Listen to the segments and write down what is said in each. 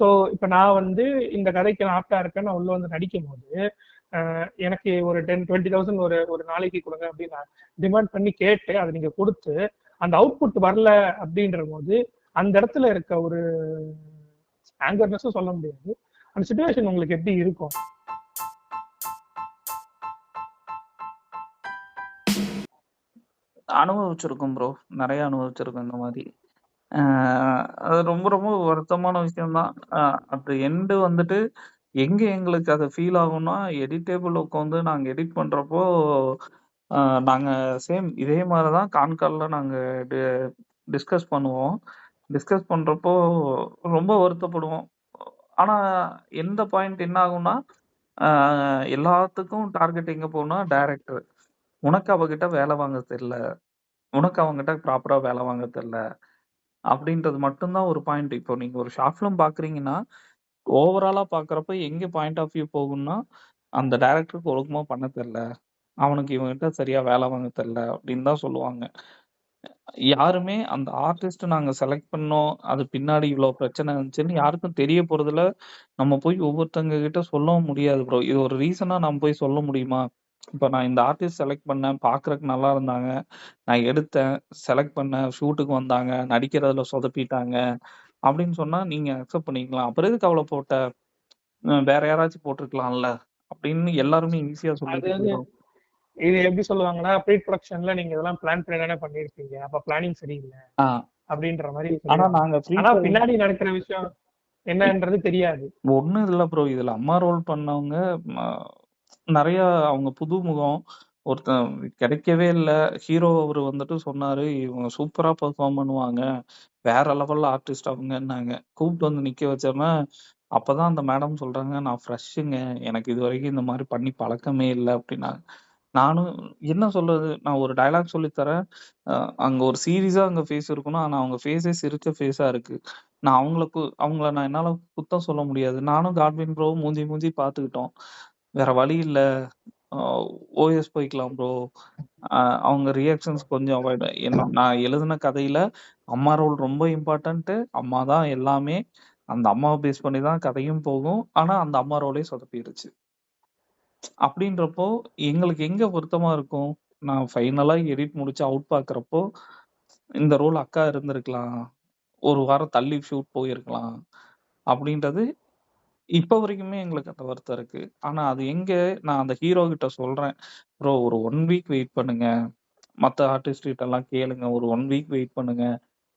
So இப்போ நான் வந்து இந்த கதைக்கு நான் ஆப்டா இருக்கேன், நான் உள்ள வந்து நடிக்கும் போது எனக்கு ஒரு 10-20,000 ஒரு ஒரு நாளைக்கு கொடுங்க அப்படின்னு நான் டிமாண்ட் பண்ணி கேட்டு அதை நீங்க கொடுத்து அந்த அவுட்புட் வரல அப்படின்ற போது அந்த இடத்துல இருக்க ஒரு ஆங்கர்னஸும் சொல்ல முடியாது. அந்த சுச்சுவேஷன் உங்களுக்கு எப்படி இருக்கும்? அனுபவிச்சிருக்கோம் ப்ரோ, நிறைய அனுபவிச்சிருக்கோம் இந்த மாதிரி. அது ரொம்ப ரொம்ப வருத்தமான விஷயம்தான். அது எண்டு வந்துட்டு எங்க எங்களுக்கு அது ஃபீல் ஆகும்னா, எடிட்டேபிள் உட்காந்து நாங்க எடிட் பண்றப்போ நாங்க சேம் இதே மாதிரிதான் கான்கால்ல நாங்க டிஸ்கஸ் பண்ணுவோம். டிஸ்கஸ் பண்றப்போ ரொம்ப வருத்தப்படுவோம். ஆனா எந்த பாயிண்ட் என்ன ஆகும்னா, எல்லாத்துக்கும் டார்கெட் எங்க போகும்னா, டைரக்டர் உனக்கு அவகிட்ட வேலை வாங்க தெரியல, உனக்கு அவங்ககிட்ட ப்ராப்பரா வேலை வாங்க தெரியல அப்படின்றது மட்டும்தான் ஒரு பாயிண்ட். இப்போ நீங்க ஒரு ஷார்ட் ஃபிலிம் பாக்குறீங்கன்னா, ஓவராலா பாக்குறப்ப எங்க பாயிண்ட் ஆஃப் வியூ போகும்னா, அந்த டைரக்டருக்கு ஒழுக்கமா பண்ண தெரியல, அவனுக்கு இவங்ககிட்ட சரியா வேலை வாங்க தெரியல அப்படின்னு தான் சொல்லுவாங்க. யாருமே அந்த ஆர்டிஸ்ட் நாங்க செலக்ட் பண்ணோம், அது பின்னாடி இவ்வளவு பிரச்சனை இருந்துச்சுன்னு யாருக்கும் தெரிய போறதுல நம்ம போய் ஒவ்வொருத்தங்க கிட்ட சொல்லவும் முடியாது ப்ரோ. இது ஒரு ரீசனா நம்ம போய் சொல்ல முடியுமா? இப்ப நான் இந்த ஆர்டிஸ்ட் செலக்ட் பண்ணேன், பாக்குறதுக்கு நல்லா இருந்தாங்க, நான் எடுத்தேன், செலக்ட் பண்ணேன், ஷூட்டுக்கு வந்தாங்க, நடிக்கிறதுல சொதப்பிட்டாங்க அப்படின்னு சொன்னா நீங்க அக்செப்ட் பண்ணிக்கலாம். அப்புறம் எதுக்கு அவ்வளவு போட்ட, வேற யாராச்சும் போட்டிருக்கலாம்ல அப்படின்னு எல்லாருமே ஈஸியா சொல்லிட்டு அதாவது போயிடும். இது எப்படி சொல்லுவாங்கன்னா, ப்ரீ ப்ரொடக்ஷன்ல நீங்க இதெல்லாம் பிளான் பண்ணி தானே பண்ணிருப்பீங்க, அப்ப பிளானிங் சரியில்லை ஆஹ் அப்படின்ற மாதிரி ஆனா சொல்லிடுவாங்க. நாங்க ஆனா பின்னாடி நடக்கிற விஷயம் என்னன்றது தெரியாது. ஒண்ணும் இல்ல ப்ரோ. இதுல அம்மா ரோல் பண்ணவங்க ம, நிறைய அவங்க புது முகம். ஒருத்தன் கிடைக்கவே இல்ல. ஹீரோ அவரு வந்துட்டு சொன்னாரு, இவங்க சூப்பரா பெர்ஃபார்ம் பண்ணுவாங்க, வேற லெவல்ல ஆர்டிஸ்ட் அவங்கன்னாங்க. கூப்பிட்டு வந்து நிக்க வச்சோமே, அப்பதான் அந்த மேடம் சொல்றாங்க, நான் ஃப்ரெஷ்ஷுங்க, எனக்கு இது வரைக்கும் இந்த மாதிரி பண்ணி பழக்கமே இல்லை அப்படின்னாங்க. நானும் என்ன சொல்றது, நான் ஒரு டயலாக் சொல்லி தரேன், அங்க ஒரு சீரியஸா அங்க ஃபேஸ் இருக்கணும், ஆனா அவங்க ஃபேஸே சிரிச்ச ஃபேஸா இருக்கு. நான் அவங்கள நான் என்னால குத்தம் சொல்ல முடியாது. நானும் காட்வின் ப்ரோ மூஞ்சி மூஞ்சி பாத்துக்கிட்டோம், வேற வழி இல்ல, ஓஎஸ் போய்க்கலாம் ப்ரோ. அவங்க ரியாக்ஷன்ஸ் கொஞ்சம் அவாய்ட். என்ன நான் எழுதின கதையில அம்மா ரோல் ரொம்ப இம்பார்ட்டன்ட், அம்மா தான் எல்லாமே, அந்த அம்மாவை பேஸ் பண்ணி தான் கதையும் போகும், ஆனா அந்த அம்மா ரோலே சொதப்பிடுச்சு. அப்படின்றப்போ எங்களுக்கு எங்க பொருத்தமா இருக்கும்? நான் ஃபைனலா எடிட் முடிச்சு அவுட் பாக்குறப்போ, இந்த ரோல் அக்கா இருந்திருக்கலாம், ஒரு வாரம் தள்ளி ஷூட் போயிருக்கலாம் அப்படின்றது இப்ப வரைக்குமே எங்களுக்கு அந்த வருத்தம் இருக்கு. ஆனா அது எங்க, நான் அந்த ஹீரோ கிட்ட சொல்றேன், ப்ரோ ஒரு 1 வீக் வெயிட் பண்ணுங்க, மத்த ஆர்டிஸ்ட் கிட்ட எல்லாம் கேளுங்க, ஒரு 1 வீக் வெயிட் பண்ணுங்க,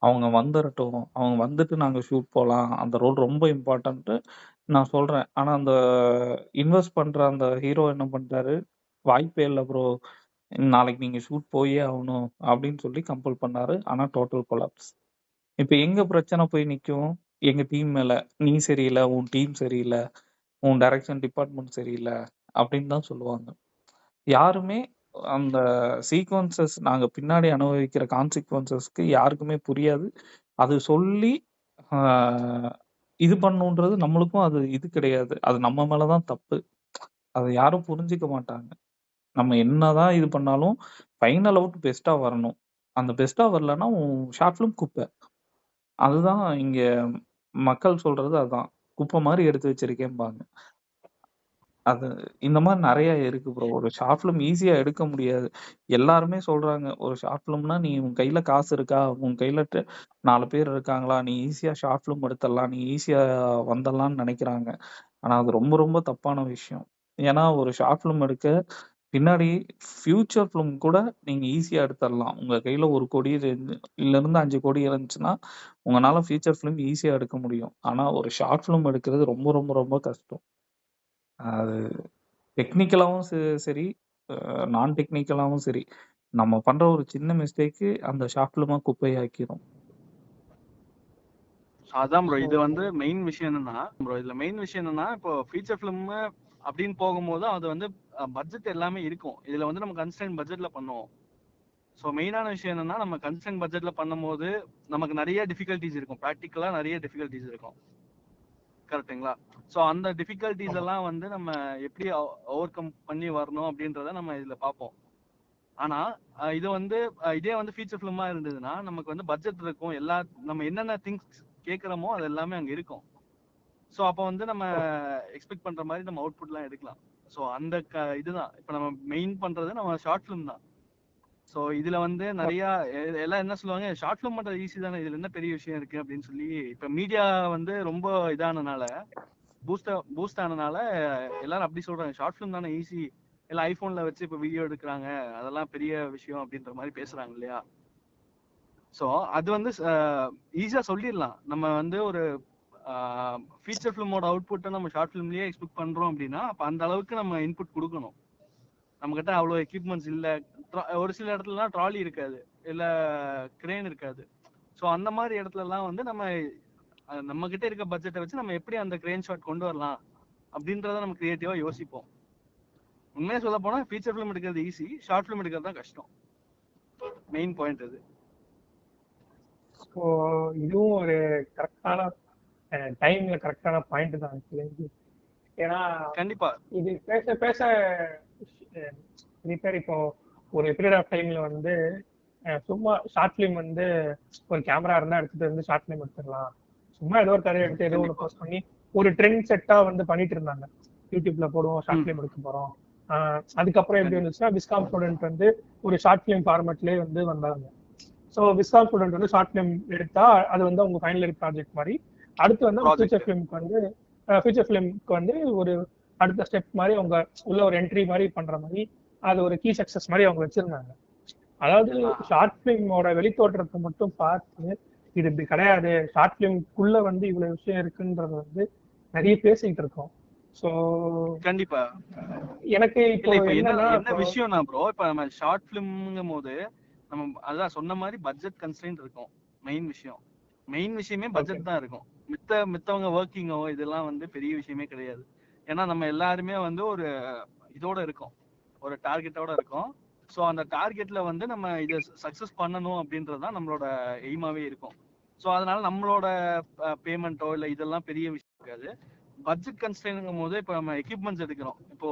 அவங்க வந்துரட்டும், அவங்க வந்துட்டு நாங்க ஷூட் போலாம், அந்த ரோல் ரொம்ப இம்பார்ட்டன்ட் நான் சொல்றேன். ஆனா அந்த இன்வெஸ்ட் பண்ற அந்த ஹீரோ என்ன பண்றாரு, வாய்ப்பே இல்ல ப்ரோ, நாளைக்கு நீங்க ஷூட் போயே ஆகணும் அப்படின்னு சொல்லி கம்பல் பண்ணாரு. ஆனா டோட்டல் கொலாப்ஸ். இப்ப எங்க பிரச்சனை போய் நிக்கும்? எங்க டீம் மேல. நீ சரியில்லை, உன் டீம் சரியில்லை, உன் டைரக்ஷன் டிபார்ட்மெண்ட் சரியில்லை அப்படின்னு தான் சொல்லுவாங்க. யாருமே அந்த சீக்வன்சஸ், நாங்க பின்னாடி அனுபவிக்கிற கான்சிக்வன்சஸ்க்கு யாருக்குமே புரியாது. அது சொல்லி இது பண்ணுன்றது நம்மளுக்கும் அது இது கிடையாது, அது நம்ம மேலதான் தப்பு. அதை யாரும் புரிஞ்சுக்க மாட்டாங்க. நம்ம என்னதான் இது பண்ணாலும் ஃபைனல் அவுட் பெஸ்டா வரணும். அந்த பெஸ்டா வரலன்னா உன் ஷார்ட் ஃபிலிம் குப்பை. அதுதான் இங்க மக்கள் சொல்றது. அதான் குப்பை மாதிரி எடுத்து வச்சிருக்கேன்பாங்க. அது இந்த மாதிரி நிறைய இருக்கு ப்ரோ. ஒரு ஷார்ட் ஃபிலிம் ஈஸியா எடுக்க முடியாது. எல்லாருமே சொல்றாங்க, ஒரு ஷார்ட் ஃபிலிம்னா நீ உன் கையில காசு இருக்கா, உன் கையில 4 பேர் இருக்காங்களா, நீ ஈஸியா ஷார்ட் ஃபிலிம் எடுத்துடலாம், நீ ஈஸியா வந்துடலாம்னு நினைக்கிறாங்க. ஆனா அது ரொம்ப ரொம்ப தப்பான விஷயம். ஏன்னா ஒரு ஷார்ட் ஃபிலிம் எடுக்க பின்னாடி ஃபியூச்சர் ஃபிலிம் கூட நீங்க ஈஸியா எடுத்துடலாம். உங்க கையில 1 கோடி இருந்து 5 கோடி இருந்துச்சுன்னா உங்களால ஃபியூச்சர் ஃபிலிம் ஈஸியா எடுக்க முடியும். ஆனா ஒரு ஷார்ட் ஃபிலிம் எடுக்கிறது ரொம்ப ரொம்ப ரொம்ப கஷ்டம். அது டெக்னிக்கலாவும் சரி, நான் டெக்னிக்கலாவும் சரி, நம்ம பண்ற ஒரு சின்ன மிஸ்டேக்கு அந்த ஷார்ட் ஃபிலிமா குப்பையாக்கிரும். அதான் ப்ரோ, இது வந்து மெயின் விஷயம் என்னன்னா ப்ரோ, இதுல மெயின் விஷயம் என்னன்னா, இப்போ ஃபீச்சர் ஃபிலிம் அப்படின்னு போகும்போது அது வந்து பட்ஜெட் எல்லாமே இருக்கும். இதுல வந்து நம்ம கன்ஸ்டன்ட் பட்ஜெட்ல பண்ணுவோம். ஸோ மெயினான விஷயம் என்னன்னா, நம்ம கன்ஸ்டன்ட் பட்ஜெட்ல பண்ணும்போது நமக்கு நிறைய டிஃபிகல்ட்டிஸ் இருக்கும், ப்ராக்டிக்கலா நிறைய டிஃபிகல்ட்டிஸ் இருக்கும். கரெக்டுங்களா? ஸோ அந்த டிஃபிகல்ட்டிஸ் எல்லாம் வந்து நம்ம எப்படி ஓவர் கம் பண்ணி வரணும் அப்படின்றத நம்ம இதுல பார்ப்போம். ஆனா இது வந்து இதே வந்து ஃபீச்சர் ஃபிலிமா இருந்ததுன்னா நமக்கு வந்து பட்ஜெட் இருக்கும், எல்லா நம்ம என்னென்ன திங்ஸ் கேட்குறோமோ அது எல்லாமே அங்க இருக்கும். ஸோ அப்போ வந்து நம்ம எக்ஸ்பெக்ட் பண்ற மாதிரி நம்ம அவுட்புட்லாம் எடுக்கலாம். ஸோ அந்த இதுதான் இப்போ நம்ம மெயின் பண்றது நம்ம ஷார்ட் ஃபிலிம் தான். ஸோ இதுல வந்து நிறைய எல்லாம் என்ன சொல்லுவாங்க, ஷார்ட் ஃபிலிம் பண்றது ஈஸி தானே, இதுல என்ன பெரிய விஷயம் இருக்கு அப்படின்னு சொல்லி இப்ப மீடியா வந்து ரொம்ப இதானனால பூஸ்ட் ஆனனால எல்லாரும் அப்படி சொல்றாங்க, ஷார்ட் ஃபிலிம் தானே ஈஸி, எல்லாம் ஐபோன்ல வச்சு இப்ப வீடியோ எடுக்கிறாங்க, அதெல்லாம் பெரிய விஷயம் அப்படின்ற மாதிரி பேசுறாங்க இல்லையா. ஸோ அது வந்து ஈஸியா சொல்லிடலாம். நம்ம வந்து ஒரு ஃபீச்சர் ஃபிலிமோட அவுட்புட்டை நம்ம ஷார்ட் ஃபிலிம்லயே எக்ஸ்பெக்ட் பண்றோம் அப்படின்னா அப்ப அந்த அளவுக்கு நம்ம இன்புட் கொடுக்கணும். நம்ம கிட்ட அவ்வளோ எக்யூப்மெண்ட்ஸ் இல்ல, ஒரு சில இடத்துலலாம் ட்ராலி இருக்காது, இல்ல கிரேன் இருக்காது. ஸோ அந்த மாதிரி இடத்துல எல்லாம் வந்து நம்ம கிட்ட இருக்க பட்ஜெட்டை வச்சு நம்ம எப்படி அந்த கிரேன் ஷாட் கொண்டு வரலாம் அப்படின்றத நம்ம கிரியேட்டிவா யோசிப்போம். உண்மையா சொல்ல போனா ஃபீச்சர் ஃபிலிம் எடுக்கிறது ஈஸி, ஷார்ட் ஃபிலிம் எடுக்கிறது தான் கஷ்டம். மெயின் பாயிண்ட் அது. ஸோ இதுவும் ஒரு கரெக்டான டைம்ல கரெக்டான பாயிண்ட் தான் எனக்கு. ஏன்னா கண்டிப்பா இது பேச பேச ரிப்பேர் இப்போ ஒரு பீரியட் ஆஃப் டைம்ல வந்து சும்மா ஷார்ட் ஃபிலிம் வந்து ஒரு கேமரா இருந்தா எடுத்துட்டு வந்து ஷார்ட் ஃபிலிம் எடுத்துடலாம், சும்மா ஏதோ ஒரு கதையை எடுத்து ஏதோ ஒன்று போஸ்ட் பண்ணி ஒரு ட்ரெண்ட் செட்டா வந்து பண்ணிட்டு இருந்தாங்க. யூடியூப்ல போடுவோம் ஷார்ட் ஃபிலிம் எடுக்க போறோம். அதுக்கப்புறம் எப்படி வந்துச்சுன்னா விஸ்காம் ஸ்டூடெண்ட் வந்து ஒரு ஷார்ட் ஃபிலிம் ஃபார்மேட்லயே வந்து வந்தாங்க. ஸோ விஸ்காம் ஸ்டூடெண்ட் வந்து ஷார்ட் ஃபிலிம் எடுத்தா அது வந்து அவங்க ஃபைனல் இயர் ப்ராஜெக்ட் மாதிரி. அடுத்து வந்து ஃபியூச்சர் ஃபிலிம்க்கு வந்து ஒரு அடுத்த ஸ்டெப் மாதிரி அவங்க உள்ள ஒரு என்ட்ரி மாதிரி பண்ற மாதிரி அது ஒரு கீ சக்சஸ் மாதிரி அவங்க வச்சிருந்தாங்க. அதாவது ஷார்ட் பிலிமோட வெளித்தோற்றத்தை மட்டும் பார்த்து இது இப்படி கிடையாது, ஷார்ட் பிலிம்குள்ள வந்து இவ்வளவு விஷயம் இருக்குன்றது வந்து நிறைய பேசிக்கிட்டு இருக்கோம். சோ கண்டிப்பா எனக்கு இப்போ என்ன விஷயம்னா ப்ரோ, இப்ப நம்ம ஷார்ட் பிலிம்ங்கும் போது நம்ம அதான் சொன்ன மாதிரி பட்ஜெட் கன்ஸ்ட்ரெயின்ட் இருக்கும். மெயின் விஷயமே பட்ஜெட் தான் இருக்கும். மித்தவங்க ஒர்க்கிங்கோ இதெல்லாம் வந்து பெரிய விஷயமே கிடையாது. ஏன்னா நம்ம எல்லாருமே வந்து ஒரு இதோட இருக்கோம், ஒரு டார்கெட்டோட இருக்கோம். ஸோ அந்த டார்கெட்ல வந்து நம்ம இதை சக்சஸ் பண்ணணும் அப்படின்றதுதான் நம்மளோட எய்மாவே இருக்கும். ஸோ அதனால நம்மளோட பேமெண்ட்டோ இல்லை இதெல்லாம் பெரிய விஷயம் இருக்காது. பட்ஜெட் கன்ஸ்ட்ரெயின்ங்கும் போது இப்போ நம்ம எக்யூப்மெண்ட்ஸ் எடுக்கிறோம். இப்போ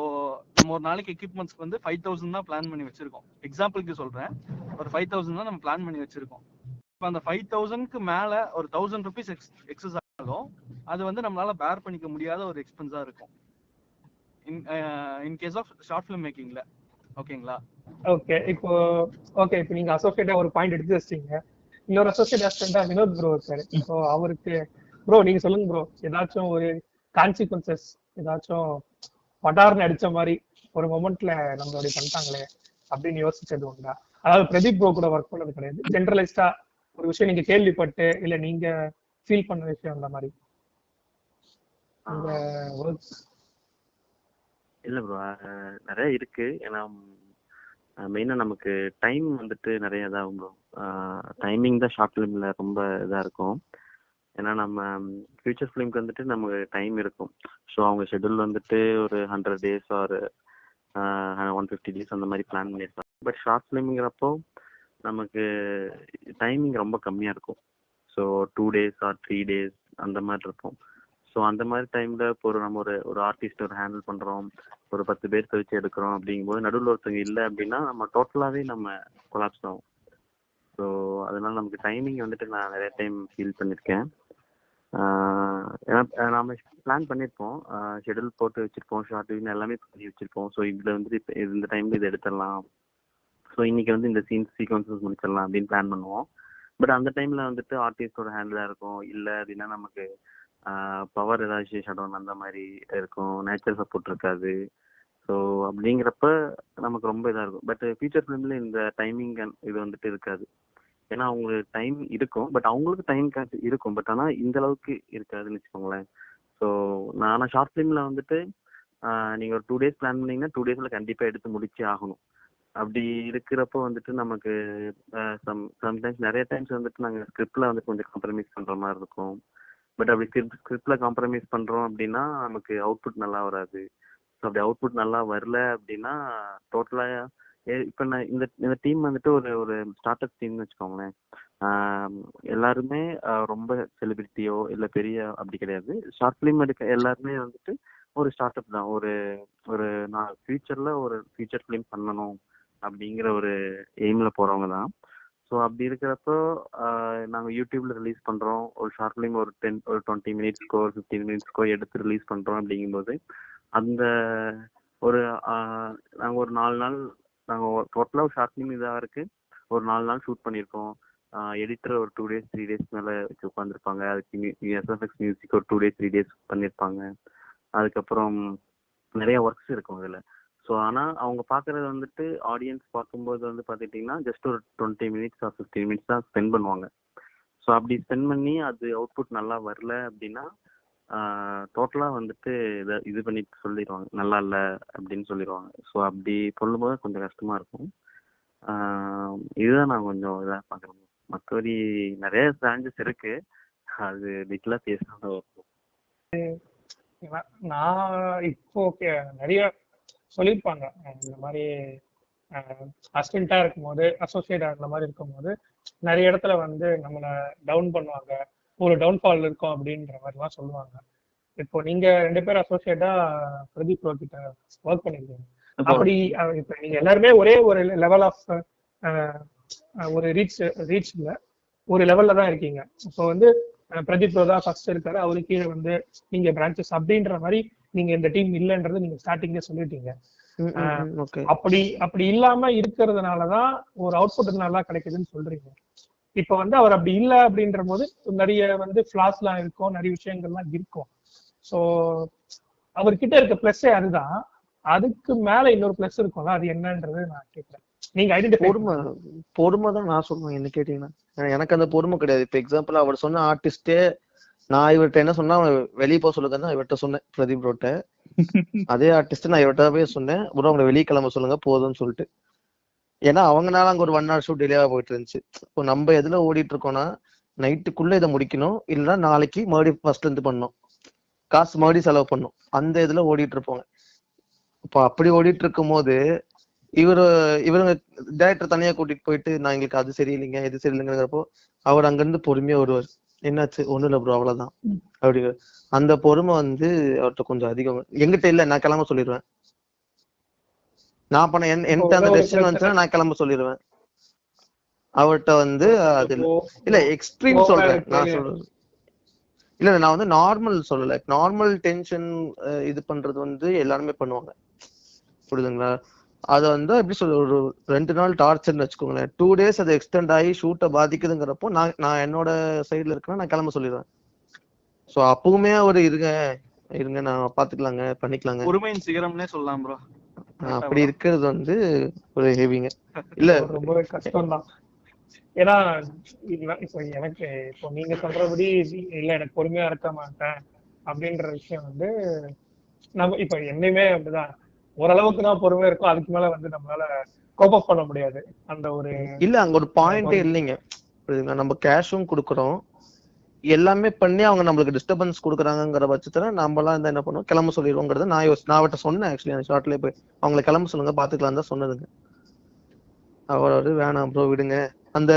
நம்ம ஒரு நாளைக்கு எக்யூப்மெண்ட்ஸ்க்கு வந்து 5000 தான் பிளான் பண்ணி வச்சிருக்கோம். எக்ஸாம்பிளுக்கு சொல்றேன், ஒரு 5000 தான் நம்ம பிளான் பண்ணி வச்சிருக்கோம். இப்போ அந்த 5000க்கு மேல ஒரு 1000 rupees எக்ஸஸ் ஆகும், அது வந்து நம்மளால பேர் பண்ணிக்க முடியாத ஒரு எக்ஸ்பென்ஸா இருக்கும் in case of short film மேக்கிங்ல. ஓகேங்களா? ஓகே இப்போ நீங்க அசோசியேட்டா ஒரு பாயிண்ட் எடுத்து வச்சிட்டீங்க. இன்னொரு அசோசியேட் அசிஸ்டண்டா வினோத் ப்ரோ இருக்காரு. ஸோ அவருக்கு ப்ரோ நீங்க சொல்லுங்க ப்ரோ, ஏதாச்சும் ஒரு கான்சிக்வன்சஸ், ஏதாச்சும் படார்னு அடிச்ச மாதிரி ஒரு மொமெண்ட்ல நம்ம அப்படி பண்ணிட்டாங்களே அப்படின்னு யோசிச்சது உண்டா? அதாவது பிரதீப் ப்ரோ கூட ஒர்க் பண்ணது கிடையாது, ஜென்ரலைஸ்டா ஒரு விஷயம் நீங்க கேள்விப்பட்டு இல்ல நீங்க ஃபீல் பண்ண விஷயம் அந்த மாதிரி அந்த ஒர்க்ஸ். இல்ல ப்ரோ, நிறைய இருக்கு. ஏன்னா மெயினா நமக்கு டைம் வந்துட்டு நிறைய இதாகும் ப்ரோ. டைமிங் தான் ஷார்ட் ஃபிலிம்ல ரொம்ப இதா இருக்கும். ஏன்னா நம்ம ஃபியூச்சர் ஃபிலிம்க்கு வந்துட்டு நமக்கு டைம் இருக்கும். ஸோ அவங்க ஷெட்யூல் வந்துட்டு ஒரு 100 days ஒரு 150 days அந்த மாதிரி பிளான் பண்ணியிருப்பாங்க. பட் ஷார்ட் ஃபிலிம்ங்கிறப்போ நமக்கு டைமிங் ரொம்ப கம்மியாக இருக்கும். ஸோ 2 days or 3 days அந்த மாதிரி இருக்கும். ஸோ அந்த மாதிரி டைம்ல இப்போ நம்ம ஒரு ஆர்டிஸ்ட் ஒரு ஹேண்டில் பண்றோம், ஒரு 10 பேர் வச்சு எடுக்கிறோம் அப்படிங்கும்போது நடுவில் ஒருத்தவங்க இல்லை அப்படின்னா நம்ம டோட்டலாவே நம்ம கொலாப்ஸ் ஆகும். ஸோ அதனால நமக்கு டைமிங் வந்துட்டு நான் நிறைய டைம் ஃபீல் பண்ணியிருக்கேன். ஏன்னா நாம பிளான் பண்ணியிருப்போம், ஷெட்யூல் போட்டு வச்சிருப்போம், ஷார்ட் எல்லாமே பண்ணி வச்சிருப்போம். ஸோ இதுல வந்துட்டு இப்போ இந்த டைம்ல இது எடுத்துடலாம், ஸோ இன்னைக்கு வந்து இந்த சீக்வன்சஸ் முடிச்சிடலாம் அப்படின்னு பிளான் பண்ணுவோம். பட் அந்த டைம்ல வந்துட்டு ஆர்டிஸ்டோட ஹேண்டிலா இருக்கும், இல்லை அப்படின்னா நமக்கு பவர் ஏதாச்சும் ஷட் அந்த மாதிரி இருக்கும், நேச்சுரல் சப்போர்ட் இருக்காது. ஸோ அப்படிங்கிறப்ப நமக்கு ரொம்ப இதாக இருக்கும். பட் ஃபியூச்சர் ஃபிலிம்ல இந்த டைமிங் இது வந்துட்டு இருக்காது. ஏன்னா அவங்களுக்கு டைம் இருக்கும், பட் அவங்களுக்கு டைம் இருக்கும், பட் ஆனால் இந்த அளவுக்கு இருக்காதுன்னு வச்சுக்கோங்களேன். ஸோ நான் ஷார்ட் ஃபிலிம்ல வந்துட்டு நீங்கள் ஒரு 2 days பிளான் பண்ணீங்கன்னா 2 daysல கண்டிப்பாக எடுத்து முடிச்சே ஆகணும். அப்படி இருக்கிறப்போ வந்துட்டு நமக்கு சம்டைம்ஸ் நிறைய டைம்ஸ் வந்துட்டு நாங்கள் ஸ்கிரிப்ட்ல வந்து கொஞ்சம் காம்ப்ரமைஸ் பண்ணுற மாதிரி இருக்கும். பட் அப்படி ஸ்கிரிப்ட்ல காம்ப்ரமைஸ் பண்ணுறோம் அப்படின்னா நமக்கு அவுட்புட் நல்லா வராது. ஸோ அப்படி அவுட்புட் நல்லா வரல அப்படின்னா டோட்டலாக இப்போ நான் இந்த டீம் வந்துட்டு ஒரு ஸ்டார்ட் அப் டீம்னு வச்சுக்கோங்களேன். எல்லாருமே ரொம்ப செலிபிரிட்டியோ இல்லை பெரிய அப்படி கிடையாது. ஷார்ட் ஃபிலிம் எடுக்க எல்லாருமே வந்துட்டு ஒரு ஸ்டார்ட் அப் தான். ஒரு நான் ஃபியூச்சர்ல ஒரு ஃபியூச்சர் ஃபிலிம் பண்ணணும் அப்படிங்கிற ஒரு எய்ம்ல போறவங்க தான். ஸோ அப்படி இருக்கிறப்போ நாங்கள் யூடியூப்ல ரிலீஸ் பண்ணுறோம். ஒரு ஷார்ட் ஃபிலிம் ஒரு 20 மினிட்ஸ்க்கோ ஒரு 15 மினிட்ஸ்க்கோ எடுத்து ரிலீஸ் பண்ணுறோம். அப்படிங்கும்போது அந்த ஒரு நாங்கள் ஒரு 4 நாள் நாங்கள் டோட்டலாக ஒரு ஷார்ட் ஃபிலிம் இதாக இருக்குது. ஒரு 4 நாள் ஷூட் பண்ணியிருக்கோம். எடிட்டர் ஒரு 2 days 3 days மேலே வச்சு உட்காந்துருப்பாங்க. அதுக்கு SFX மியூசிக் ஒரு 2 days 3 days பண்ணியிருப்பாங்க. அதுக்கப்புறம் நிறைய ஒர்க்ஸ் இருக்கும் அதில். ஸோ ஆனால் அவங்க பார்க்குறது வந்துட்டு ஆடியன்ஸ் பார்க்கும்போது வந்து பார்த்துக்கிட்டிங்கன்னா ஜஸ்ட் ஒரு 20 மினிட்ஸ் ஆர் 15 மினிட்ஸ் தான் ஸ்பெண்ட் பண்ணுவாங்க. ஸோ அப்படி ஸ்பெண்ட் பண்ணி அது அவுட்புட் நல்லா வரல அப்படின்னா டோட்டலாக வந்துட்டு இது பண்ணி சொல்லிடுவாங்க, நல்லா இல்லை அப்படின்னு சொல்லிடுவாங்க. ஸோ அப்படி சொல்லும்போது கொஞ்சம் கஷ்டமாக இருக்கும். இதுதான் நான் கொஞ்சம் இதாக பார்க்குறேன். மற்றபடி நிறைய சான்சஸ் இருக்கு, அது டீட்டெயிலாக பேசணும். நான் இப்போ நிறைய சொல்லியிருப்பாங்க இந்த மாதிரி அசிஸ்டண்டா இருக்கும்போது, அசோசியேட்டா இருந்த மாதிரி இருக்கும்போது நிறைய இடத்துல வந்து நம்மளை டவுன் பண்ணுவாங்க, ஒரு டவுன்ஃபால் இருக்கும் அப்படின்ற மாதிரிலாம் சொல்லுவாங்க. இப்போ நீங்க 2 பேரும் அசோசியேட்டா பிரதீப் ப்ரோ கிட்ட ஒர்க் பண்ணிருக்கீங்க. அப்படி இப்ப நீங்க எல்லாருமே ஒரே ஒரு லெவல் ஆஃப் ஒரு ரீச்ல ஒரு லெவல்ல தான் இருக்கீங்க. இப்போ வந்து பிரதீப் ப்ரோ தான் ஃபர்ஸ்ட் இருக்காரு, அவருக்கு கீழே வந்து நீங்க பிரான்ச்சஸ் அப்படின்ற மாதிரி நீங்க இந்த டீம் இல்லைன்றது நீங்க ஸ்டார்டிங்ல சொல்லிட்டீங்க. அப்படி இல்லாம இருக்கிறதுனாலதான் ஒரு அவுட்புட் நல்லா கிடைக்குதுன்னு சொல்றீங்க. இப்ப வந்து அவர் அப்படி இல்லை அப்படின்ற போது நிறைய வந்து ஃபிளாஸ் எல்லாம் இருக்கும், நிறைய விஷயங்கள்லாம் இருக்கும். ஸோ அவர்கிட்ட இருக்க பிளஸ்ஸே அதுதான். அதுக்கு மேல இன்னொரு பிளஸ் இருக்கும்ல, அது என்னன்றது நான் கேட்கிறேன். நீங்க ஐடென்டிஃபை பொறுமை தான் நான் சொல்லுவேன். என்ன கேட்டீங்கன்னா எனக்கு அந்த பொறுமை கிடையாது. இப்ப எக்ஸாம்பிள் அவர் சொன்ன ஆர்டிஸ்டே நான் இவர்கிட்ட என்ன சொன்னா வெளியே போக சொல்லுங்க இவர்கிட்ட சொன்னேன், பிரதீப் ரோட்ட. அதே ஆர்டிஸ்ட் நான் இவர்கிட்ட போய் சொன்னேன், ப்ரோ அவங்களை வெளியே கிளம்ப சொல்லுங்க போதும்னு சொல்லிட்டு. ஏன்னா அவங்கனால அங்க ஒரு 1 hour ஷூட் டிலேவா போயிட்டு இருந்துச்சு. இப்போ நம்ம எதுல ஓடிட்டு இருக்கோம்னா நைட்டுக்குள்ள இதை முடிக்கணும், இல்லைன்னா நாளைக்கு மறுபடியும் ஃபர்ஸ்ட்ல இருந்து பண்ணணும், காசு மறுபடியும் செலவு பண்ணும், அந்த இதுல ஓடிட்டு இருப்போங்க. இப்போ அப்படி ஓடிட்டு இருக்கும் போது இவருங்க டைரக்டர் தனியா கூட்டிட்டு போயிட்டு நான் எங்களுக்கு அது சரியில்லைங்க இது சரியில்லைங்கிறப்போ அவர் அங்கிருந்து பொறுமையா வருவார். என்னாச்சு, ஒண்ணும் இல்லை ப்ரோ அவ்வளவுதான் அப்படி. அந்த பொறுமை வந்து அவர்கிட்ட கொஞ்சம் அதிகம். எங்கிட்ட இல்ல, நான் கிளம்ப சொல்லிடுவேன். நான் பண்ண என்கிட்ட அந்த டெசிஷன் வந்துச்சுன்னா நான் கிளம்ப சொல்லிடுவேன். அவர்கிட்ட வந்து அது இல்ல எக்ஸ்ட்ரீம் சொல்றேன் நான் சொல்றது இல்ல, நான் வந்து நார்மல் சொல்லல. நார்மல் டென்ஷன் இது பண்றது வந்து எல்லாருமே பண்ணுவாங்க, புரியுதுங்களா? அதை வந்து எப்படி சொல்ற ஒரு 2 நாள் டார்ச்சர்னு வச்சுக்கோங்களேன். 2 days அது எக்ஸ்டெண்ட் ஆகி ஷூட்டை பாதிக்குதுங்கிறப்போ நான் என்னோட சைட்ல இருக்கேன்னா நான் கிளம்ப சொல்லிடுவேன். ஸோ அப்பவுமே அவர் இருங்க நான் பாத்துக்கலாங்க பண்ணிக்கலாங்க, பொறுமையின் சிகரம்னே சொல்லலாம் ப்ரோ. அப்படி இருக்கிறது வந்து ஒரு ஹெவிங்க இல்ல, ரொம்பவே கஷ்டம் தான். ஏன்னா இப்போ எனக்கு இப்போ நீங்க சொல்றபடி இல்ல எனக்கு பொறுமையா இருக்க மாட்டேன் அப்படின்ற விஷயம் வந்து நம்ம இப்ப என்னையுமே அப்படிதான் ஓரளவுக்கு தான் பொறுமையா இருக்கும், அதுக்கு மேல வந்து நம்மளால கோப் அப் பண்ண முடியாது. அந்த ஒரு இல்ல அங்க ஒரு பாயிண்டே இல்லைங்க, நம்ம கேஷும் கொடுக்குறோம் எல்லாமே பண்ணி அவங்க நம்மளுக்கு டிஸ்டர்பன்ஸ் கொடுக்குறாங்கிற பட்சத்துல நம்மளாம் இருந்தா என்ன பண்ணுவோம், கிளம்ப சொல்லிடுவோங்கிறத நான் அவர்கிட்ட சொன்னேன். ஆக்சுவலி அந்த ஷார்ட்லயே போய் அவங்களை கிளம்ப சொல்லுங்க பாத்துக்கலாம் தான் சொன்னதுங்க. அவர் வேணாம் ப்ரோ விடுங்க, அந்த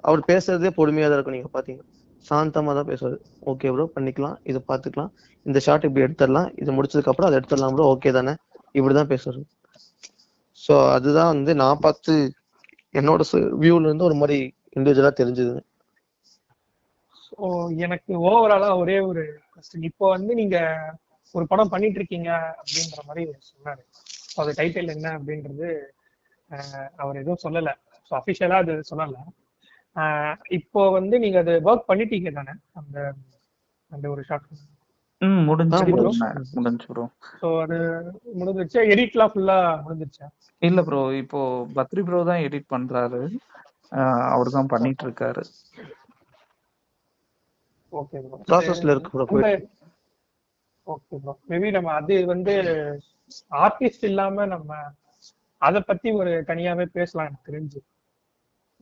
அவர் பேசுறதே பொறுமையா தான் இருக்கும். நீங்க பாத்தீங்க சாந்தமா தான் பேசுவாரு. ஓகே ப்ரோ பண்ணிக்கலாம், இதை பாத்துக்கலாம், இந்த ஷார்ட் இப்படி எடுத்துடலாம், இது முடிச்சதுக்கு அப்புறம் அதை எடுத்துடலாம் ப்ரோ ஓகே தானே, இப்படிதான் பேசுறது. ஸோ அதுதான் வந்து நான் பார்த்து என்னோட வியூல இருந்து ஒரு மாதிரி இண்டிவிஜுவலா தெரிஞ்சது. ஸோ எனக்கு ஓவராலா ஒரே ஒரு கொஸ்டின், இப்போ வந்து நீங்க ஒரு படம் பண்ணிட்டு இருக்கீங்க அப்படின்ற மாதிரி சொன்னாரு. அது டைட்டில் என்ன அப்படின்றது அவர் எதுவும் சொல்லல, ஸோ அஃபிஷியலா அது சொல்லல. இப்போ வந்து நீங்க அது ஒர்க் பண்ணிட்டீங்க தானே அந்த அந்த ஒரு ஷார்ட்? முடிஞ்சு ப்ரோ. சோ அது முடிஞ்சிருச்சு, எடிட்லாம் ஃபுல்லா முடிஞ்சிருச்சா? இல்ல ப்ரோ, இப்போ பத்ரி ப்ரோ தான் எடிட் பண்றாரு, அவர் தான் பண்ணிட்டு இருக்காரு. ஓகே ப்ரோ, ப்ராசஸ்ல இருக்கு ப்ரோ. ஓகே ப்ரோ, மேபி நம்ம அது வந்து ஆர்டிஸ்ட் இல்லாம நம்ம அத பத்தி ஒரு தனியாவே பேசலாம் எனக்கு தெரிஞ்சு.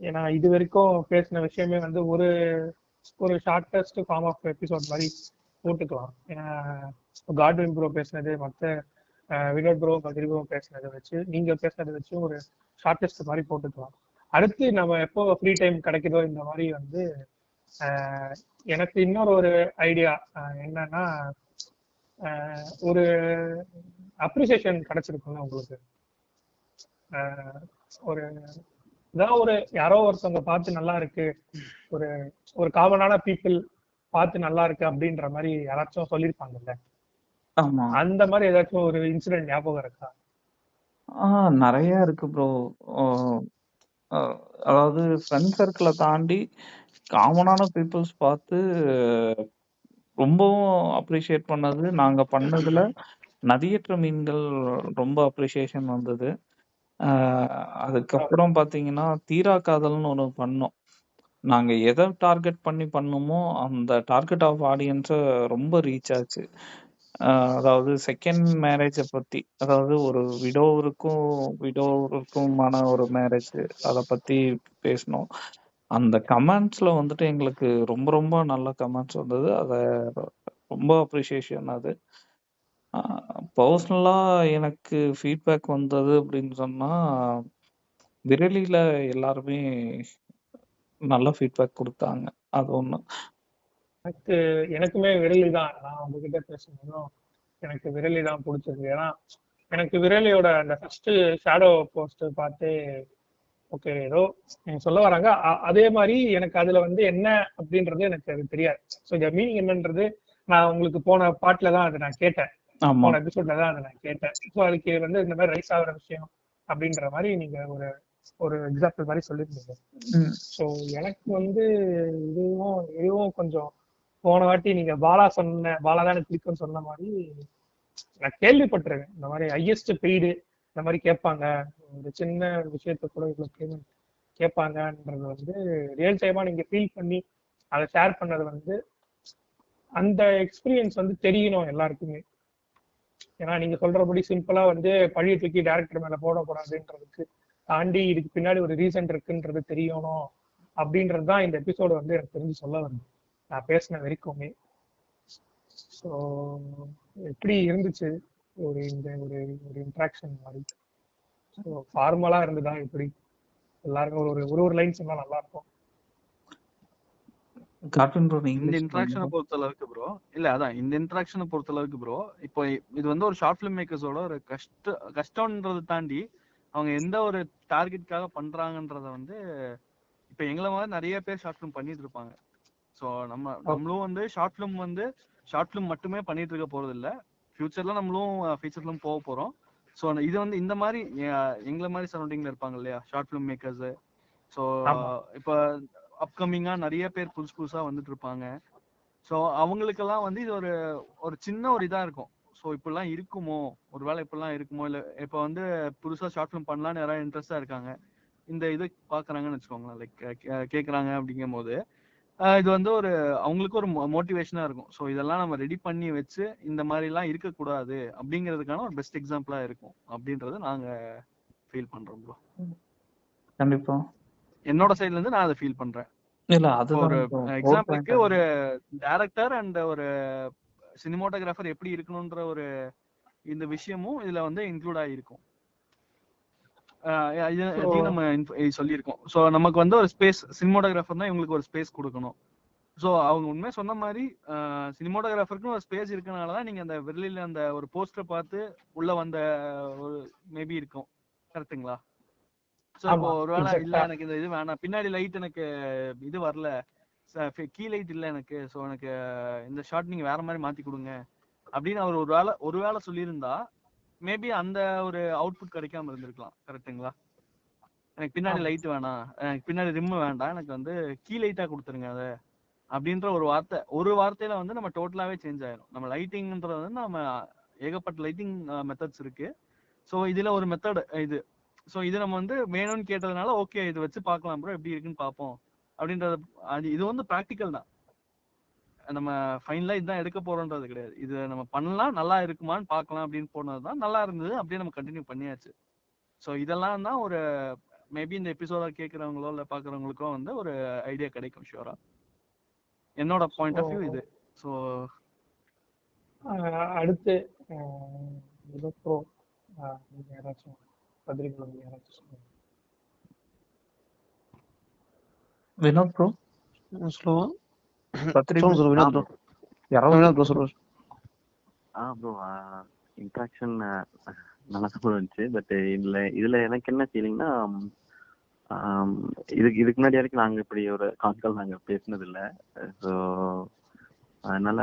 ஏன்னா இது வரைக்கும் பேசின விஷயமே வந்து ஒரு ஒரு ஷார்டஸ்ட் ஃபார்ம் ஆஃப் எபிசோட் மாதிரி போட்டுக்கலாம். ஏன்னா காட்வின் ப்ரோ பேசினது, மற்ற வினோத் ப்ரோ பத்ரி ப்ரோ பேசினதை வச்சு, நீங்க பேசினதை வச்சு ஒரு ஷார்டஸ்ட் மாதிரி போட்டுக்கலாம். அடுத்து நம்ம எப்போ ஃப்ரீ டைம் கிடைக்குதோ இந்த மாதிரி வந்து எனக்கு இன்னொரு ஒரு ஐடியா என்னன்னா, ஒரு அப்ரிசியேஷன் கிடைச்சிருக்கும்ல உங்களுக்கு, ஒரு ஏதாவது ஒரு யாரோ ஒருத்தவங்க பார்த்து நல்லா இருக்கு, ஒரு ஒரு காமனான பீப்புள் பார்த்து நல்லா இருக்கு அப்படின்ற மாதிரி யாராச்சும் சொல்லியிருப்பாங்கல்ல, ஆமா. அந்த மாதிரி ஏதாச்சும் ஒரு இன்சிடென்ட் ஞாபகம் இருக்கா? நிறைய இருக்கு ப்ரோ. அதாவது ஃப்ரெண்ட் சர்க்கிளை தாண்டி காமனான பீப்புள்ஸ் பார்த்து ரொம்பவும் அப்ரிஷியேட் பண்ணது, நாங்க பண்ணதுல நதியற்ற மீன்கள் ரொம்ப அப்ரிசியேஷன் வந்தது. அதுக்கப்புறம் பாத்தீங்கன்னா தீரா காதல்னு ஒன்று பண்ணோம். நாங்க எதை டார்கெட் பண்ணி பண்ணோமோ அந்த டார்கெட் ஆஃப் ஆடியன்ஸை ரொம்ப ரீச் ஆச்சு. அதாவது செகண்ட் மேரேஜை பத்தி, அதாவது ஒரு விடோவுக்குமான ஒரு மேரேஜ், அதை பத்தி பேசணும். அந்த கமெண்ட்ஸ்ல வந்துட்டு எங்களுக்கு ரொம்ப ரொம்ப நல்ல கமெண்ட்ஸ் வந்தது. அதை ரொம்ப அப்ரிசியேஷன் அது. பர்சனலா எனக்கு ஃபீட்பேக் வந்தது அப்படின்னு சொன்னா, விரலியில எல்லாருமே நல்ல ஃபீட்பேக் கொடுத்தாங்க. அது ஒண்ணு. எனக்குமே விரலி தான். நான் உங்ககிட்ட பேசுனதும் எனக்கு விரலி தான் பிடிச்சிருக்கு. ஏன்னா எனக்கு விரலியோட அந்த ஃபர்ஸ்ட் ஷேடோ போஸ்ட் பார்த்து ஓகே ஏதோ நீங்க சொல்ல வராங்க, அதே மாதிரி எனக்கு அதுல வந்து என்ன அப்படின்றது எனக்கு அது தெரியாது. ஸோ இந்த மீனிங் என்னன்றது நான் உங்களுக்கு போன பாட்டுல தான் அதை நான் கேட்டேன், போன எபிசோட்ல தான் அதை நான் கேட்டேன். ஸோ அதுக்கு வந்து இந்த மாதிரி ரைஸ் ஆகிற விஷயம் அப்படின்ற மாதிரி நீங்க ஒரு ஒரு எக்ஸாம்பிள் மாதிரி சொல்லியிருந்தீங்க. ஸோ எனக்கு வந்து இதுவும் கொஞ்சம் போன வாட்டி நீங்க பாலா தான் எனக்கு பிடிக்கும்னு சொன்ன மாதிரி நான் கேள்விப்பட்டிருக்கேன். இந்த மாதிரி ஹையஸ்ட் பெய்டு இந்த மாதிரி கேட்பாங்க, ஒரு சின்ன விஷயத்த கூட இவ்வளவு பேமெண்ட் கேட்பாங்கன்றது வந்து ரியல் டைமா நீங்க ஃபீல் பண்ணி அதை ஷேர் பண்ணது வந்து அந்த எக்ஸ்பீரியன்ஸ் வந்து தெரியணும் எல்லாருக்குமே. ஏன்னா நீங்க சொல்றபடி சிம்பிளா வந்து பழைய தூக்கி டைரக்டர் மேல போடக்கூடாதுன்றதுக்கு தாண்டி இதுக்கு பின்னாடி ஒரு ரீசன் இருக்குன்றது தெரியணும் அப்படின்றது தான் இந்த எபிசோடு வந்து எனக்கு தெரிஞ்சு சொல்ல வருது நான் பேசின வரைக்குமே. ஸோ எப்படி இருந்துச்சு ஒரு இந்த ஒரு ஒரு இன்ட்ராக்ஷன் மாதிரி? ஸோ ஃபார்மலா இருந்ததா எப்படி? எல்லாருக்கும் ஒரு லைன் சொன்னா நல்லா இருக்கும். இந்த இன்ட்ராக்ஷனை பொறுத்த அளவுக்கு ப்ரோ, இல்ல அதான் இந்த இன்ட்ராக்ஷனை பொறுத்த அளவுக்கு ப்ரோ, இப்போ இது வந்து ஒரு ஷார்ட் ஃபிலிம் மேக்கர்ஸோட ஒரு கஷ்டம்ன்றதை தாண்டி அவங்க எந்த ஒரு டார்கெட்டுக்காக பண்றாங்கன்றத வந்து இப்ப எங்களை மாதிரி நிறைய பேர் ஷார்ட் ஃபிலிம் பண்ணிட்டு இருப்பாங்க. ஸோ நம்மளும் வந்து ஷார்ட் ஃபிலிம் மட்டுமே பண்ணிட்டு இருக்க போறது இல்ல, ஃபியூச்சர்ல நம்மளும் ஃபீச்சர் ஃபிலிம் போக போறோம். ஸோ இது வந்து இந்த மாதிரி எங்களை மாதிரி சரௌண்டிங்ல இருப்பாங்க இல்லையா ஷார்ட் ஃபிலிம் மேக்கர்ஸ். ஸோ இப்போ அப்கமிங்கா நிறைய பேர் புதுசா வந்துட்டு இருப்பாங்க. ஸோ அவங்களுக்கெல்லாம் வந்து இது ஒரு சின்ன ஒரு இதா இருக்கும். ஸோ இப்படிலாம் இருக்குமோ, ஒருவேளை இப்படிலாம் இருக்குமோ, இல்லை இப்போ வந்து புதுசா ஷார்ட் ஃபிலிம் பண்ணலான்னு யாராவது இன்ட்ரெஸ்டா இருக்காங்க, இந்த இது பாக்குறாங்கன்னு வச்சுக்கோங்களேன், லைக் கேட்குறாங்க அப்படிங்கும் போது இது வந்து அவங்களுக்கு ஒரு மோட்டிவேஷனா இருக்கும். ஸோ இதெல்லாம் நம்ம ரெடி பண்ணி வச்சு இந்த மாதிரிலாம் இருக்கக்கூடாது அப்படிங்கிறதுக்கான ஒரு பெஸ்ட் எக்ஸாம்பிளா இருக்கும் அப்படின்றத நாங்க ஃபீல் பண்றோம் ப்ரோ. கண்டிப்பா என்னோட சைட்ல இருந்து நான் அதை ஃபீல் பண்றேன். ஒரு எக்ஸாம்பிளுக்கு ஒரு டைரக்டர் அண்ட் ஒரு சினிமாட்டோகிராஃபர் எப்படி இருக்கணும்ன்ற ஒரு இந்த விஷயமும் இதுல வந்து இன்க்ளூட் ஆகிருக்கும். நம்ம சொல்லியிருக்கோம். ஸோ நமக்கு வந்து ஒரு ஸ்பேஸ், சினிமாட்டோகிராஃபர்னா இவங்களுக்கு ஒரு ஸ்பேஸ் கொடுக்கணும். ஸோ அவங்க உண்மையா சொன்ன மாதிரி சினிமாட்டோகிராஃபருக்குன்னு ஒரு ஸ்பேஸ் இருக்கனாலதான் நீங்க அந்த விரலில அந்த ஒரு போஸ்டரை பார்த்து உள்ள வந்த ஒரு மேபி இருக்கும். கரெக்டுங்களா? ஸோ இப்போ ஒருவேளை இல்ல எனக்கு இந்த இது வேணாம், பின்னாடி லைட் எனக்கு இது வரல, கீ லைட் இல்ல எனக்கு, ஸோ எனக்கு இந்த ஷாட் நீங்க வேற மாதிரி மாத்தி கொடுங்க அப்படின்னு அவர் ஒருவேளை சொல்லியிருந்தா மேபி அந்த ஒரு அவுட்புட் கிடைக்காம இருந்திருக்கலாம். கரெக்டுங்களா? எனக்கு பின்னாடி லைட் வேணாம், எனக்கு பின்னாடி ரிம் வேண்டாம், எனக்கு வந்து கீ லைட்டா கொடுத்துருங்க அதை அப்படின்ற ஒரு வார்த்தையில வந்து நம்ம டோட்டலாவே சேஞ்ச் ஆயிரும். நம்ம லைட்டிங்ன்றது வந்து நம்ம ஏகப்பட்ட லைட்டிங் மெத்தட்ஸ் இருக்கு. ஸோ இதுல ஒரு மெத்தட் இது. ஸோ இது நம்ம வந்து வேணும்னு கேட்டதுனால ஓகே இது வச்சு பார்க்கலாம் ப்ரோ எப்படி இருக்குன்னு பார்ப்போம் அப்படின்றது. இது வந்து ப்ராக்டிக்கல் தான். நம்ம ஃபைனலா இதுதான் எடுக்க போறோம்ன்றது கிடையாது. இது நம்ம பண்ணலாம், நல்லா இருக்குமான்னு பார்க்கலாம் அப்படின்னு போனதுதான், நல்லா இருந்தது, அப்படியே நம்ம கண்டினியூ பண்ணியாச்சு. ஸோ இதெல்லாம் தான் ஒரு மேபி இந்த எபிசோட கேட்கறவங்களோ இல்லை பார்க்குறவங்களுக்கோ வந்து ஒரு ஐடியா கிடைக்கும் ஷூரா. என்னோட பாயிண்ட் ஆஃப் வியூ இது. ஸோ அடுத்து யாராச்சும் வினோத் ப்ரோ சொல்லுவா. ப்ரோ இன்ட்ராக்ஷன் நல்லா இருந்துச்சு. பட் இதுல எனக்கு என்ன ஃபீலிங்னா, இதுக்கு முன்னாடி வரைக்கும் நாங்க இப்படி ஒரு கான்கால் நாங்க பேசினது இல்ல. ஸோ அதனால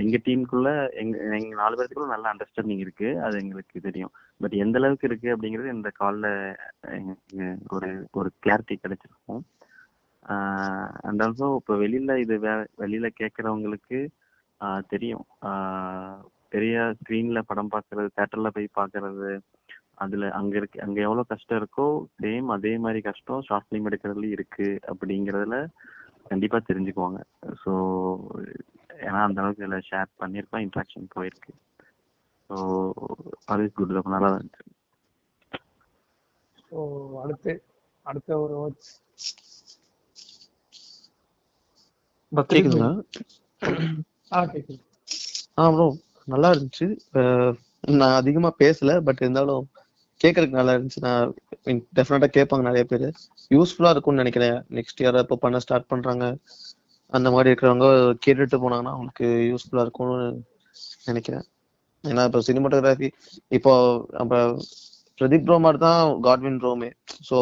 எங்க டீமுக்குள்ள எங்க 4 பேருக்குள்ள நல்ல அண்டர்ஸ்டாண்டிங் இருக்கு, அது எங்களுக்கு தெரியும். பட் எந்த அளவுக்கு இருக்கு அப்படிங்கிறது இந்த கால்ல ஒரு ஒரு கிளாரிட்டி கிடைச்சிருக்கும். அண்ட் ஆல்சோ இப்போ வெளியில கேட்கறவங்களுக்கு தெரியும். பெரிய ஸ்க்ரீன்ல படம் பார்க்கறது, தேட்டர்ல போய் பார்க்கறது, அதுல அங்க எவ்வளவு கஷ்டம் இருக்கோ சேம் அதே மாதிரி கஷ்டம் ஷார்ட் ஃபிலிம் எடுக்கிறதுல இருக்கு அப்படிங்கறதுல கண்டிப்பா தெரிஞ்சுக்குவாங்க. ஸோ ஏன்னா அந்த அளவுக்கு இதில் ஷேர் பண்ணியிருக்கோம், இன்ட்ராக்ஷன் போயிருக்கு. ஸோ அது குட், நல்லா தான் இருந்துச்சு. ஸோ அடுத்த ஒரு வேர்ட்ஸ் கேக்குதுங்களா? கேக்குது. ப்ரோ நல்லா இருந்துச்சு. நான் அதிகமா பேசல, பட் இருந்தாலும் கேட்கறதுக்கு நல்லா இருந்துச்சு. நான் டெஃபினட்டா கேட்பாங்க நிறைய பேர், யூஸ்ஃபுல்லா இருக்கும்னு நினைக்கிறேன். நெக்ஸ்ட் இயர் இப்போ பண்ண ஸ்டார்ட் பண்றாங்க அந்த மாதிரி இருக்கிறவங்க கேட்டுட்டு போனாங்கன்னா அவங்களுக்கு யூஸ்ஃபுல்லா இருக்கும்னு நினைக்கிறேன். ஏன்னா இப்போ சினிமாட்டோகிராஃபி இப்போ நம்ம பிரதீப் ப்ரோ மாதிரி தான் காட்வின் ப்ரோமே. ஸோ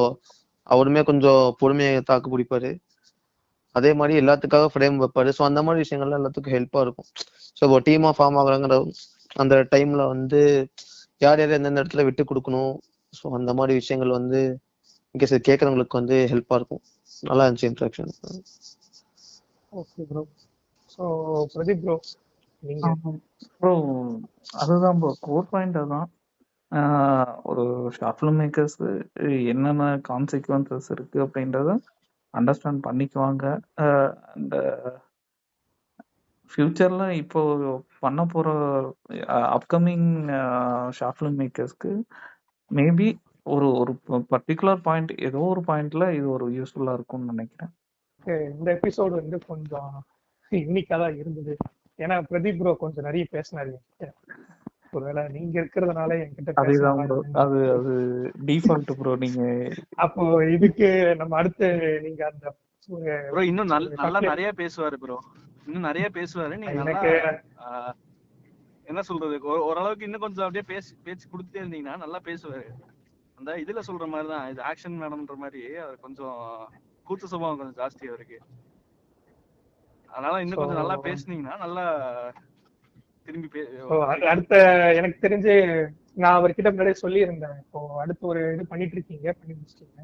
அவருமே கொஞ்சம் பொறுமையை தாக்கு பிடிப்பாரு, அதே மாதிரி எல்லாத்துக்காக ஃப்ரேம் வைப்பாரு. ஸோ அந்த மாதிரி விஷயங்கள்லாம் எல்லாத்துக்கும் ஹெல்ப்பா இருக்கும். ஸோ இப்போ டீமா ஃபார்ம் ஆகுறாங்கிற அந்த டைம்ல வந்து யார் யார் எந்தெந்த இடத்துல விட்டு கொடுக்கணும், ஸோ அந்த மாதிரி விஷயங்கள் வந்து இங்கே கேட்கறவங்களுக்கு வந்து ஹெல்ப்பா இருக்கும். நல்லா இருந்துச்சு interaction. Okay bro. So Pradeep bro நீங்க ப்ரோ அதுதான் ப்ரோ கோர் பாயிண்ட். அதுதான் ஒரு ஷார்ட் ஃபிலிம் மேக்கர்ஸ் என்னென்ன கான்சிக்வன்சஸ் இருக்கு அப்படின்றத அண்டர்ஸ்டாண்ட் பண்ணிக்குவாங்க. அண்ட் ஃபியூச்சர்ல இப்போ பண்ண போற அப்கமிங் ஷார்ட் ஃபிலிம் மேக்கர்ஸ்க்கு மேபி ஒரு ஒரு பர்டிகுலர் பாயிண்ட், ஏதோ ஒரு பாயிண்ட்ல இது ஒரு யூஸ்ஃபுல்லா இருக்கும்னு நினைக்கிறேன். இந்த எபிசோடு வந்து கொஞ்சம் யூனிக்கா தான் இருந்தது. ஏன்னா பிரதீப் ப்ரோ கொஞ்சம் நிறைய பேசினாரு. ஒருவேளை நீங்க இருக்கிறதுனால என்கிட்ட அதுதான் ப்ரோ, அது டிஃபால்ட் ப்ரோ. நீங்க அப்போ இதுக்கு நம்ம அடுத்து நீங்க அந்த ப்ரோ இன்னும் நல்லா நிறைய பேசுவாரு ப்ரோ, இன்னும் நிறைய பேசுவாரு. நீங்க எனக்கு என்ன சொல்றது, ஓரளவுக்கு இன்னும் கொஞ்சம் அப்படியே பேச்சு கொடுத்துட்டே இருந்தீங்கன்னா நல்லா பேசுவாரு. அந்த இதுல சொல்ற மாதிரிதான், இது ஆக்ஷன் மேடம்ன்ற மாதிரி அவர் கொஞ்சம் கூச்ச சுபாவம் கொஞ்சம் ஜாஸ்தி அவருக்கு. அதனால இன்னும் கொஞ்சம் நல்லா பேசுனீங்கன்னா நல்லா திரும்பி அடுத்த எனக்கு தெரிஞ்சு நான் அவர்கிட்ட முன்னாடியே சொல்லியிருந்தேன். இப்போ அடுத்து ஒரு இது பண்ணிட்டு இருக்கீங்க, பண்ணி முடிச்சிட்டீங்க,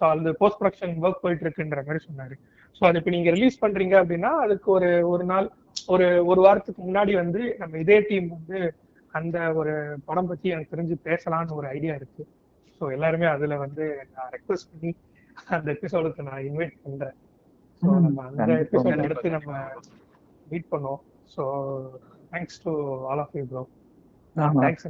ஸோ அந்த போஸ்ட் ப்ரொடக்ஷன் ஒர்க் போயிட்டு இருக்குன்ற மாதிரி சொன்னாரு. ஸோ அது இப்போ நீங்க ரிலீஸ் பண்றீங்க அப்படின்னா அதுக்கு ஒரு நாள் ஒரு வாரத்துக்கு முன்னாடி வந்து நம்ம இதே டீம் வந்து அந்த ஒரு படம் பத்தி எனக்கு தெரிஞ்சு பேசலாம்னு ஒரு ஐடியா இருக்கு. ஸோ எல்லாருமே அதுல வந்து நான் ரெக்வெஸ்ட் பண்ணி அந்த எபிசோடுக்கு நான் இன்வைட் பண்றேன். ஸோ நம்ம அந்த எபிசோட் எடுத்து நம்ம மீட் பண்ணுவோம். So thanks to all of you bro. Thanks.